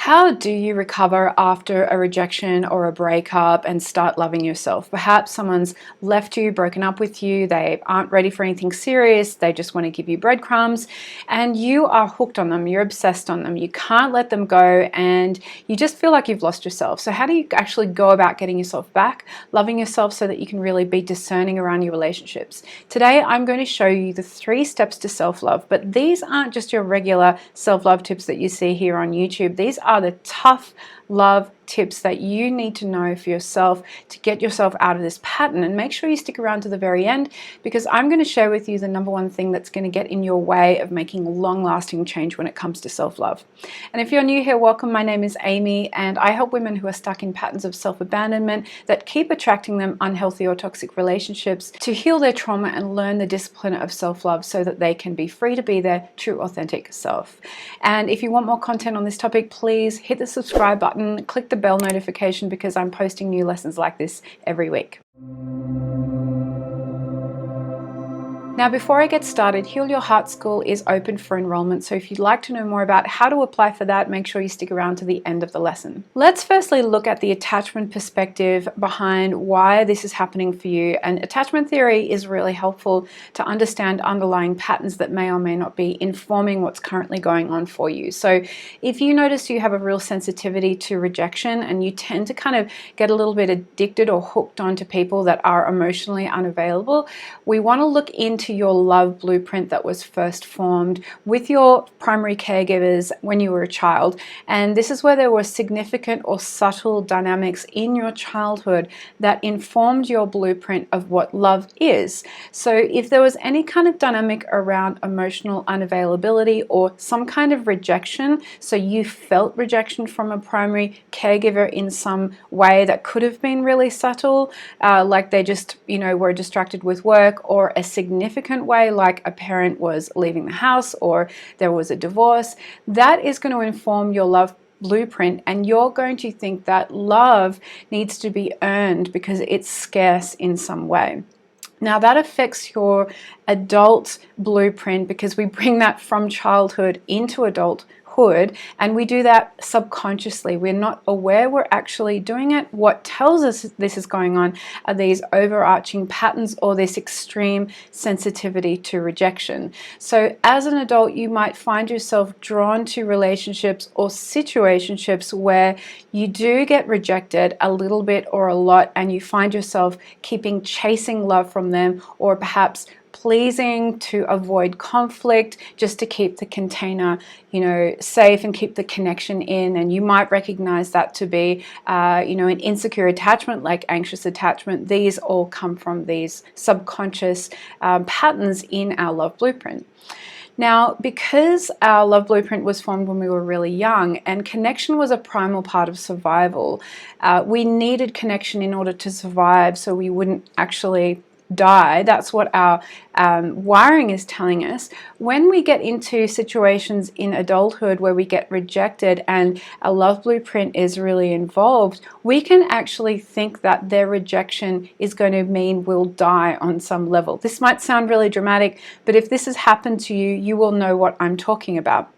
How do you recover after a rejection or a breakup and start loving yourself? Perhaps someone's left you, broken up with you, they aren't ready for anything serious, they just want to give you breadcrumbs, and you are hooked on them, you're obsessed on them, you can't let them go, and you just feel like you've lost yourself. So how do you actually go about getting yourself back, loving yourself so that you can really be discerning around your relationships? Today, I'm going to show you the 3 steps to self-love, but these aren't just your regular self-love tips that you see here on YouTube. These are the tough love tips that you need to know for yourself to get yourself out of this pattern. And make sure you stick around to the very end, because I'm going to share with you the #1 thing that's going to get in your way of making long-lasting change when it comes to self-love. And if you're new here, welcome. My name is Amy, and I help women who are stuck in patterns of self-abandonment that keep attracting them unhealthy or toxic relationships to heal their trauma and learn the discipline of self-love so that they can be free to be their true, authentic self. And if you want more content on this topic, please hit the subscribe button, click the bell notification, because I'm posting new lessons like this every week. Now, before I get started, Heal Your Heart School is open for enrollment, so if you'd like to know more about how to apply for that, make sure you stick around to the end of the lesson. Let's firstly look at the attachment perspective behind why this is happening for you. And attachment theory is really helpful to understand underlying patterns that may or may not be informing what's currently going on for you. So if you notice you have a real sensitivity to rejection and you tend to kind of get a little bit addicted or hooked onto people that are emotionally unavailable, we want to look into your love blueprint that was first formed with your primary caregivers when you were a child. And this is where there were significant or subtle dynamics in your childhood that informed your blueprint of what love is. So if there was any kind of dynamic around emotional unavailability or some kind of rejection, so you felt rejection from a primary caregiver in some way that could have been really subtle, like they just, were distracted with work, or a significant way, like a parent was leaving the house or there was a divorce, that is going to inform your love blueprint, and you're going to think that love needs to be earned because it's scarce in some way. Now that affects your adult blueprint because we bring that from childhood into adulthood, and we do that subconsciously. We're not aware we're actually doing it. What tells us this is going on are these overarching patterns or this extreme sensitivity to rejection. So as an adult, you might find yourself drawn to relationships or situationships where you do get rejected a little bit or a lot, and you find yourself chasing love from them, or perhaps pleasing to avoid conflict, just to keep the container, safe and keep the connection in. And you might recognize that to be, an insecure attachment, like anxious attachment. These all come from these subconscious patterns in our love blueprint. Now, because our love blueprint was formed when we were really young and connection was a primal part of survival, we needed connection in order to survive so we wouldn't actually die. That's what our wiring is telling us. When we get into situations in adulthood where we get rejected and a love blueprint is really involved, we can actually think that their rejection is going to mean we'll die on some level. This might sound really dramatic, but if this has happened to you, you will know what I'm talking about.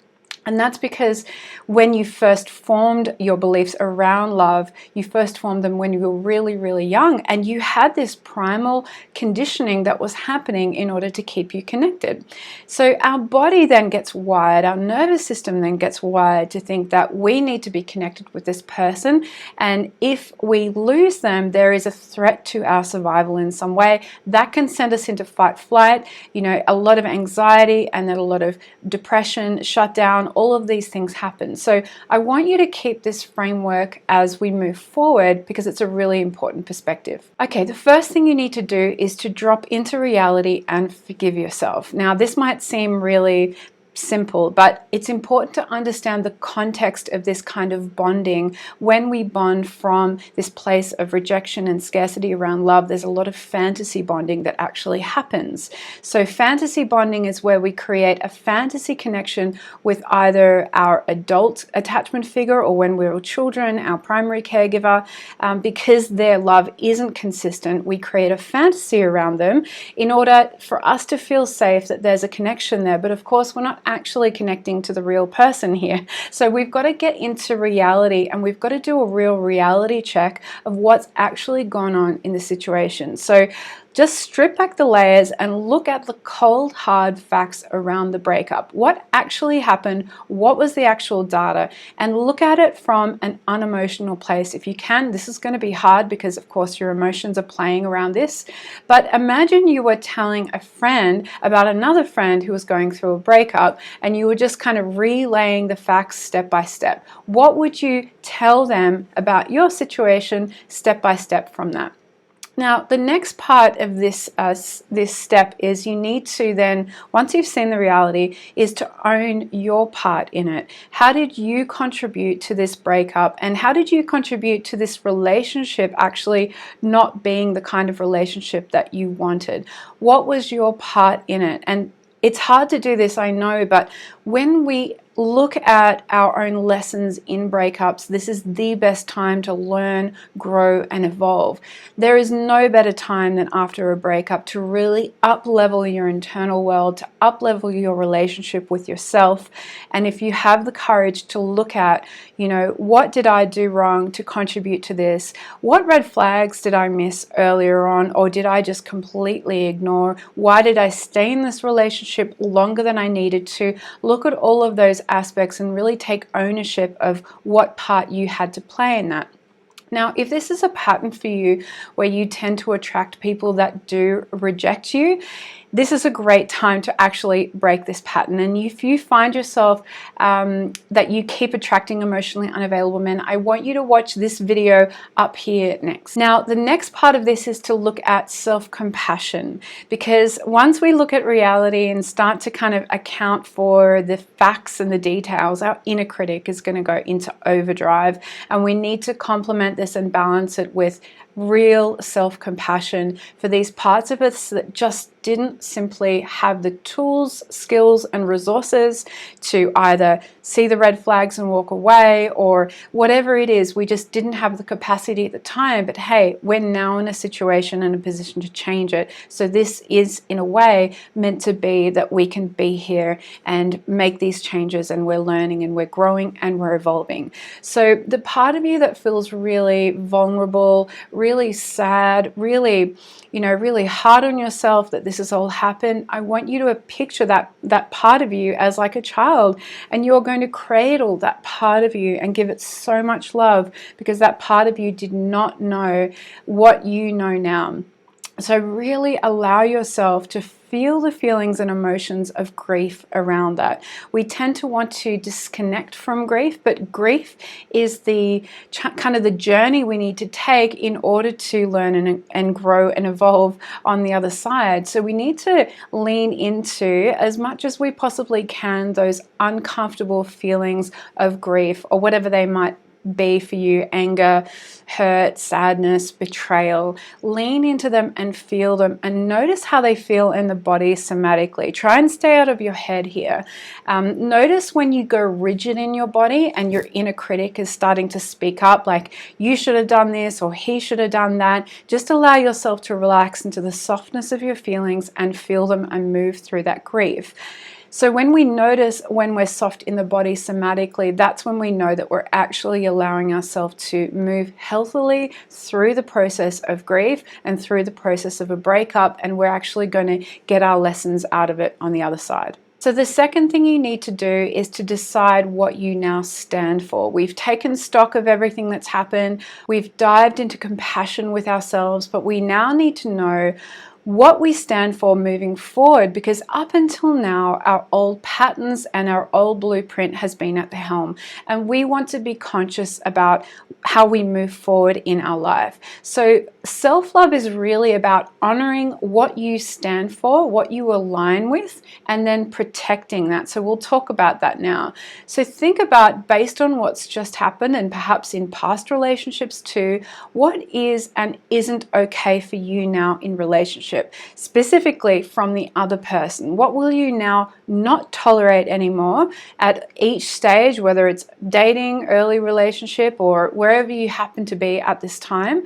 And that's because when you first formed your beliefs around love, you first formed them when you were really, really young, and you had this primal conditioning that was happening in order to keep you connected. So our body then gets wired, our nervous system then gets wired to think that we need to be connected with this person, and if we lose them, there is a threat to our survival in some way. That can send us into fight, flight, a lot of anxiety, and then a lot of depression, shutdown. All of these things happen. So I want you to keep this framework as we move forward, because it's a really important perspective. Okay, the first thing you need to do is to drop into reality and forgive yourself. Now, this might seem really simple, but it's important to understand the context of this kind of bonding. When we bond from this place of rejection and scarcity around love, there's a lot of fantasy bonding that actually happens. So fantasy bonding is where we create a fantasy connection with either our adult attachment figure, or when we were children, our primary caregiver. Because their love isn't consistent, we create a fantasy around them in order for us to feel safe that there's a connection there. But of course, we're not actually connecting to the real person here. So we've got to get into reality, and we've got to do a real reality check of what's actually gone on in the situation. So just strip back the layers and look at the cold, hard facts around the breakup. What actually happened? What was the actual data? And look at it from an unemotional place. If you can, this is going to be hard because, of course, your emotions are playing around this. But imagine you were telling a friend about another friend who was going through a breakup, and you were just kind of relaying the facts step by step. What would you tell them about your situation step by step from that? Now, the next part of this step is you need to then, once you've seen the reality, is to own your part in it. How did you contribute to this breakup, and how did you contribute to this relationship actually not being the kind of relationship that you wanted? What was your part in it? And it's hard to do this, I know, but when we look at our own lessons in breakups, this is the best time to learn, grow, and evolve. There is no better time than after a breakup to really up-level your internal world, to up-level your relationship with yourself. And if you have the courage to look at, you know, what did I do wrong to contribute to this? What red flags did I miss earlier on, or did I just completely ignore? Why did I stay in this relationship longer than I needed to? Look at all of those aspects and really take ownership of what part you had to play in that. Now, if this is a pattern for you where you tend to attract people that do reject you, this is a great time to actually break this pattern. And if you find yourself that you keep attracting emotionally unavailable men, I want you to watch this video up here next. Now, the next part of this is to look at self-compassion, because once we look at reality and start to kind of account for the facts and the details, our inner critic is going to go into overdrive, and we need to complement this and balance it with real self-compassion for these parts of us that just didn't simply have the tools, skills, and resources to either see the red flags and walk away, or whatever it is, we just didn't have the capacity at the time. But hey, we're now in a situation and a position to change it. So this is, in a way, meant to be that we can be here and make these changes, and we're learning and we're growing and we're evolving. So the part of you that feels really vulnerable, really sad, really, you know, really hard on yourself that this has all happened, I want you to picture that part of you as like a child, and you're going to cradle that part of you and give it so much love, because that part of you did not know what you know now. So really allow yourself to feel the feelings and emotions of grief around that. We tend to want to disconnect from grief, but grief is the kind of the journey we need to take in order to learn and grow and evolve on the other side. So we need to lean into, as much as we possibly can, those uncomfortable feelings of grief, or whatever they might be for you: anger, hurt, sadness, betrayal. Lean into them and feel them, and notice how they feel in the body somatically. Try and stay out of your head here. Notice when you go rigid in your body and your inner critic is starting to speak up, like, you should have done this, or he should have done that. Just allow yourself to relax into the softness of your feelings and feel them and move through that grief. So when we notice when we're soft in the body somatically, that's when we know that we're actually allowing ourselves to move healthily through the process of grief and through the process of a breakup, and we're actually going to get our lessons out of it on the other side. So the second thing you need to do is to decide what you now stand for. We've taken stock of everything that's happened. We've dived into compassion with ourselves, but we now need to know what we stand for moving forward, because up until now, our old patterns and our old blueprint has been at the helm, and we want to be conscious about how we move forward in our life. So self-love is really about honoring what you stand for, what you align with, and then protecting that. So we'll talk about that now. So think about, based on what's just happened, and perhaps in past relationships too, what is and isn't okay for you now in relationship, specifically from the other person. What will you now not tolerate anymore at each stage, whether it's dating, early relationship, or wherever you happen to be at this time?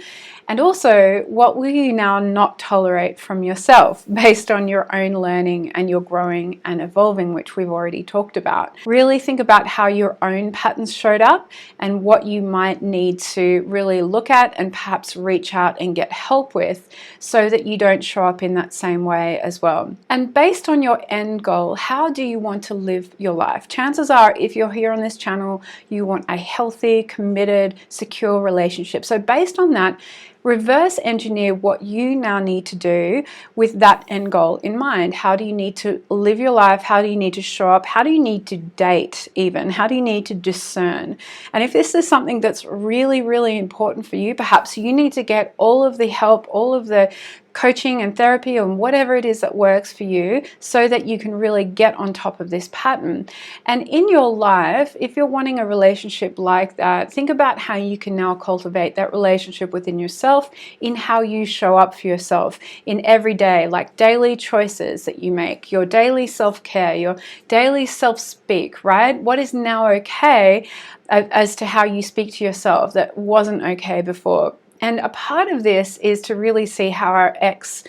And also, Also, what will you now not tolerate from yourself based on your own learning and your growing and evolving, which we've already talked about. Really think about how your own patterns showed up and what you might need to really look at and perhaps reach out and get help with so that you don't show up in that same way as well. And based on your end goal, how do you want to live your life? Chances are, if you're here on this channel, you want a healthy, committed, secure relationship. So based on that, reverse engineer what you now need to do with that end goal in mind. How do you need to live your life? How do you need to show up? How do you need to date even? How do you need to discern? And if this is something that's really, really important for you, perhaps you need to get all of the help, all of the coaching and therapy and whatever it is that works for you so that you can really get on top of this pattern. And in your life, if you're wanting a relationship like that, think about how you can now cultivate that relationship within yourself in how you show up for yourself in every day, like daily choices that you make, your daily self-care, your daily self-speak, right? What is now okay as to how you speak to yourself that wasn't okay before? And a part of this is to really see how our ex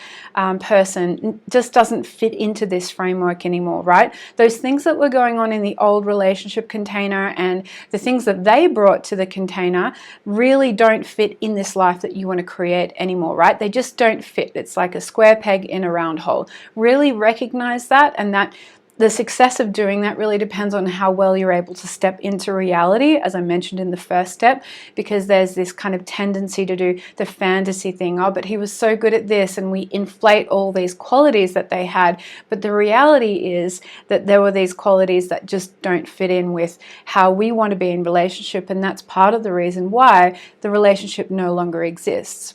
person just doesn't fit into this framework anymore, right? Those things that were going on in the old relationship container and the things that they brought to the container really don't fit in this life that you want to create anymore, right? They just don't fit. It's like a square peg in a round hole. Really recognize that, and that the success of doing that really depends on how well you're able to step into reality, as I mentioned in the first step, because there's this kind of tendency to do the fantasy thing. Oh, but he was so good at this, and we inflate all these qualities that they had. But the reality is that there were these qualities that just don't fit in with how we want to be in relationship, and that's part of the reason why the relationship no longer exists.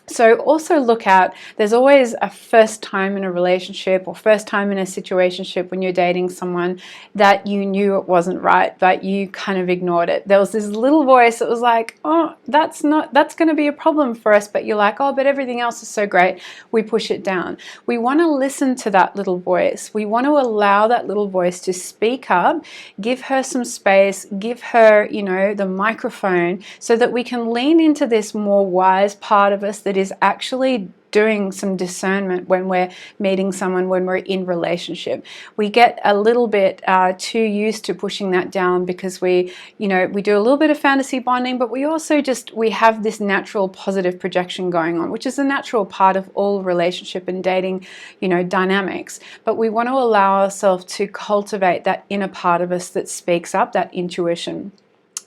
So also look out, there's always a first time in a relationship or first time in a situationship when you're dating someone that you knew it wasn't right, but you kind of ignored it. There was this little voice that was like, oh, that's going to be a problem for us, but you're like, oh, but everything else is so great. We push it down. We want to listen to that little voice. We want to allow that little voice to speak up, give her some space, give her, the microphone so that we can lean into this more wise part of us that is actually doing some discernment when we're meeting someone, when we're in relationship. We get a little bit too used to pushing that down because we do a little bit of fantasy bonding, but we also we have this natural positive projection going on, which is a natural part of all relationship and dating, dynamics. But we want to allow ourselves to cultivate that inner part of us that speaks up, that intuition.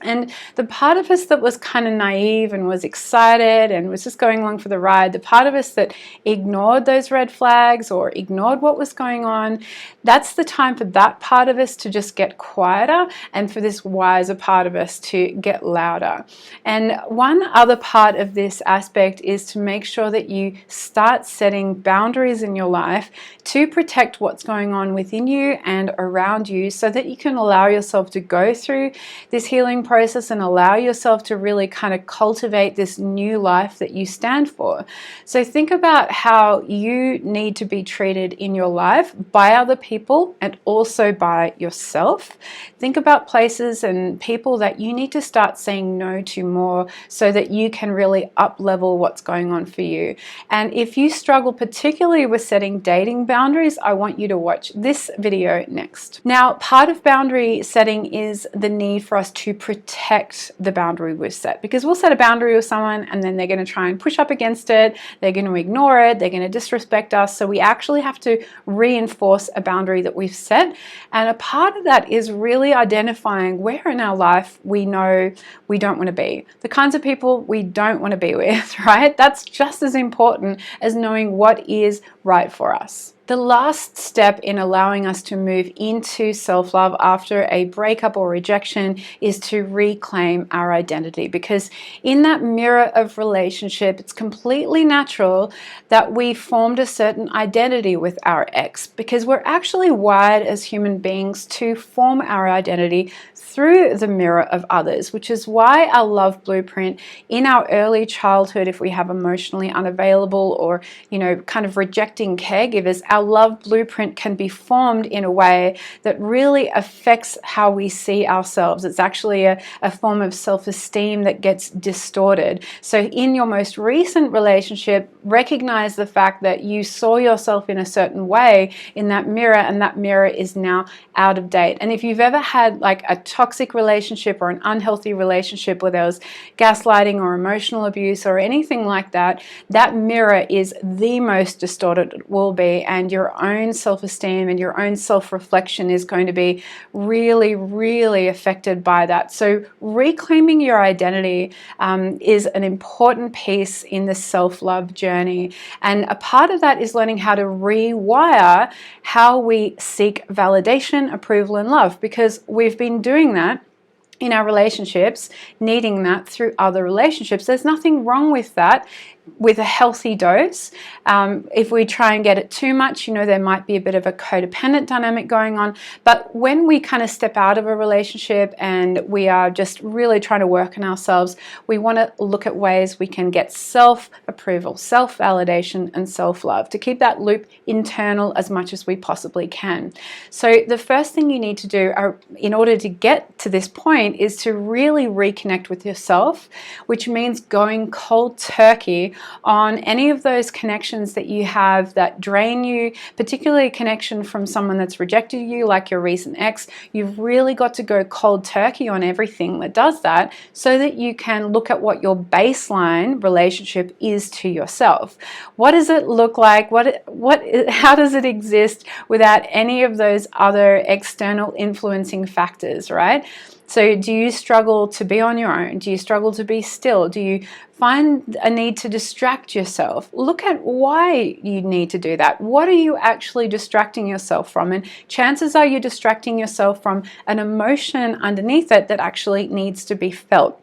And the part of us that was kind of naive and was excited and was just going along for the ride, the part of us that ignored those red flags or ignored what was going on, that's the time for that part of us to just get quieter and for this wiser part of us to get louder. And one other part of this aspect is to make sure that you start setting boundaries in your life to protect what's going on within you and around you so that you can allow yourself to go through this healing process and allow yourself to really kind of cultivate this new life that you stand for. So think about how you need to be treated in your life by other people and also by yourself. Think about places and people that you need to start saying no to more so that you can really up-level what's going on for you. And if you struggle particularly with setting dating boundaries, I want you to watch this video next. Now, part of boundary setting is the need for us to protect the boundary we've set, because we'll set a boundary with someone and then they're going to try and push up against it, they're going to ignore it, they're going to disrespect us. So we actually have to reinforce a boundary that we've set. And a part of that is really identifying where in our life we know we don't want to be, the kinds of people we don't want to be with, right? That's just as important as knowing what is right for us. The last step in allowing us to move into self-love after a breakup or rejection is to reclaim our identity, because in that mirror of relationship, it's completely natural that we formed a certain identity with our ex, because we're actually wired as human beings to form our identity through the mirror of others, which is why our love blueprint in our early childhood, if we have emotionally unavailable or, kind of rejecting caregivers, our love blueprint can be formed in a way that really affects how we see ourselves. It's actually a form of self-esteem that gets distorted. So in your most recent relationship, recognize the fact that you saw yourself in a certain way in that mirror, and that mirror is now out of date. And if you've ever had like a toxic relationship or an unhealthy relationship where there was gaslighting or emotional abuse or anything like that, that mirror is the most distorted it will be, and your own self-esteem and your own self-reflection is going to be really, really affected by that. So reclaiming your identity is an important piece in the self-love journey, and a part of that is learning how to rewire how we seek validation, approval, and love, because we've been doing that in our relationships, needing that through other relationships. There's nothing wrong with that, with a healthy dose. If we try and get it too much, there might be a bit of a codependent dynamic going on. But when we kind of step out of a relationship and we are just really trying to work on ourselves, we want to look at ways we can get self-approval, self-validation, and self-love to keep that loop internal as much as we possibly can. So the first thing you need to do in order to get to this point is to really reconnect with yourself, which means going cold turkey on any of those connections that you have that drain you, particularly a connection from someone that's rejected you, like your recent ex. You've really got to go cold turkey on everything that does that, so that you can look at what your baseline relationship is to yourself. What does it look like? How does it exist without any of those other external influencing factors, right? So do you struggle to be on your own? Do you struggle to be still? Do you find a need to distract yourself? Look at why you need to do that. What are you actually distracting yourself from? And chances are you're distracting yourself from an emotion underneath it that actually needs to be felt.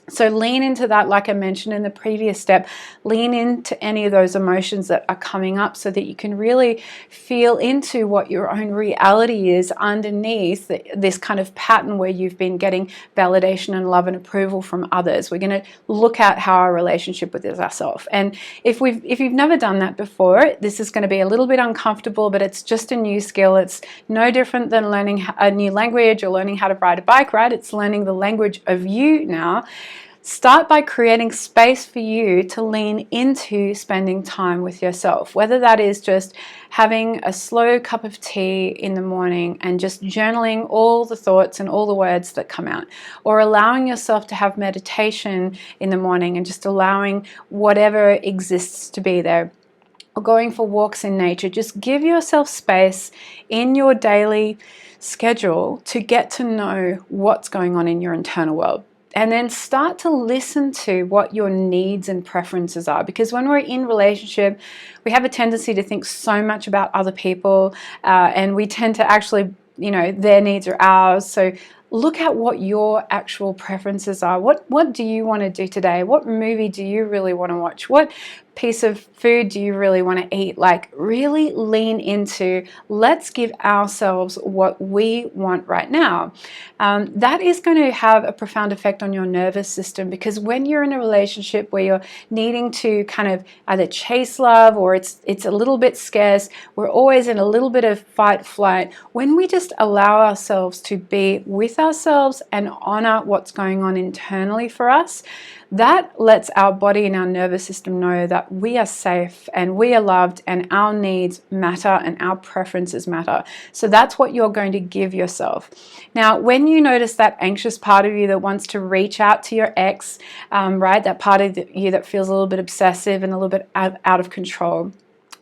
So lean into that, like I mentioned in the previous step. Lean into any of those emotions that are coming up so that you can really feel into what your own reality is underneath this kind of pattern where you've been getting validation and love and approval from others. We're going to look at how our relationship with ourselves. And if you've never done that before, this is going to be a little bit uncomfortable, but it's just a new skill. It's no different than learning a new language or learning how to ride a bike, right? It's learning the language of you now. Start by creating space for you to lean into spending time with yourself, whether that is just having a slow cup of tea in the morning and just journaling all the thoughts and all the words that come out, or allowing yourself to have meditation in the morning and just allowing whatever exists to be there, or going for walks in nature. Just give yourself space in your daily schedule to get to know what's going on in your internal world. And then start to listen to what your needs and preferences are. Because when we're in relationship, we have a tendency to think so much about other people, and we tend to actually, their needs are ours. So look at what your actual preferences are. What do you want to do today? What movie do you really want to watch? What piece of food do you really want to eat? Like, really lean into, let's give ourselves what we want right now. That is going to have a profound effect on your nervous system, because when you're in a relationship where you're needing to kind of either chase love or it's a little bit scarce, we're always in a little bit of fight flight. When we just allow ourselves to be with ourselves and honor what's going on internally for us, that lets our body and our nervous system know that we are safe and we are loved and our needs matter and our preferences matter. So that's what you're going to give yourself. Now, when you notice that anxious part of you that wants to reach out to your ex, right, that part of you that feels a little bit obsessive and a little bit out of control,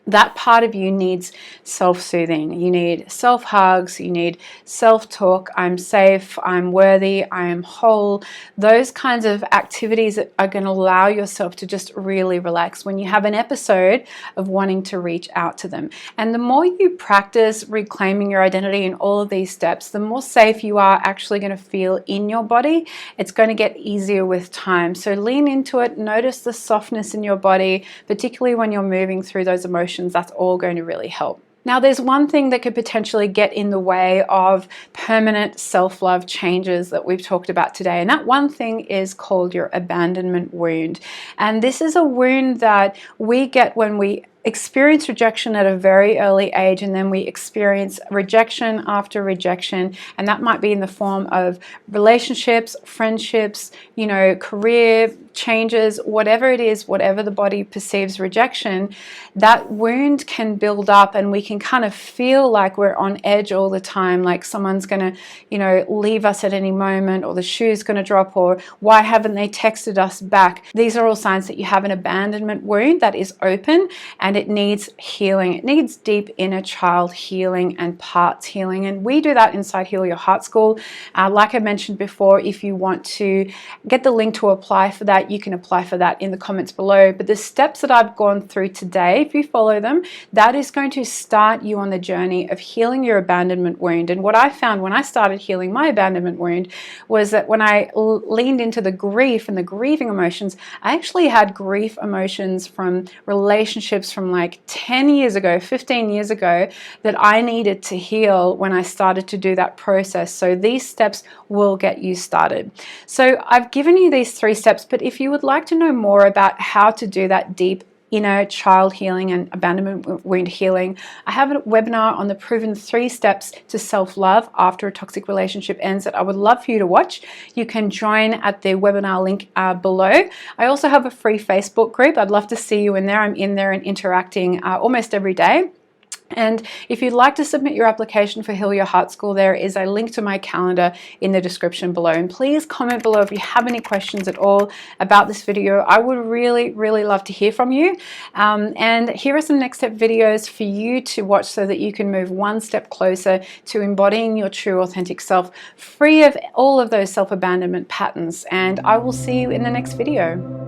that part of you needs self-soothing. You need self-hugs, you need self-talk. I'm safe, I'm worthy, I am whole. Those kinds of activities that are going to allow yourself to just really relax when you have an episode of wanting to reach out to them. And the more you practice reclaiming your identity in all of these steps, the more safe you are actually going to feel in your body. It's going to get easier with time. So lean into it, notice the softness in your body, particularly when you're moving through those emotions. That's all going to really help. Now, there's one thing that could potentially get in the way of permanent self-love changes that we've talked about today, and that one thing is called your abandonment wound. And this is a wound that we get when we experience rejection at a very early age, and then we experience rejection after rejection, and that might be in the form of relationships, friendships, career changes, whatever it is, whatever the body perceives rejection, that wound can build up, and we can kind of feel like we're on edge all the time, like someone's going to leave us at any moment, or the shoe's going to drop, or why haven't they texted us back. These are all signs that you have an abandonment wound that is open, and it needs healing. It needs deep inner child healing and parts healing, and we do that inside Heal Your Heart School. Like I mentioned before, if you want to get the link to apply for that, you can apply for that in the comments below. But the steps that I've gone through today, if you follow them, that is going to start you on the journey of healing your abandonment wound. And what I found when I started healing my abandonment wound was that when I leaned into the grief and the grieving emotions, I actually had grief emotions from relationships from like 10 years ago, 15 years ago, that I needed to heal when I started to do that process. So these steps will get you started. So I've given you these 3 steps, but if you would like to know more about how to do that deep inner child healing and abandonment wound healing, I have a webinar on the proven 3 steps to self-love after a toxic relationship ends that I would love for you to watch. You can join at the webinar link below. I also have a free Facebook group. I'd love to see you in there. I'm in there and interacting almost every day. And if you'd like to submit your application for Heal Your Heart School, there is a link to my calendar in the description below. And please comment below if you have any questions at all about this video. I would really, really love to hear from you. And here are some next step videos for you to watch so that you can move one step closer to embodying your true authentic self, free of all of those self-abandonment patterns. And I will see you in the next video.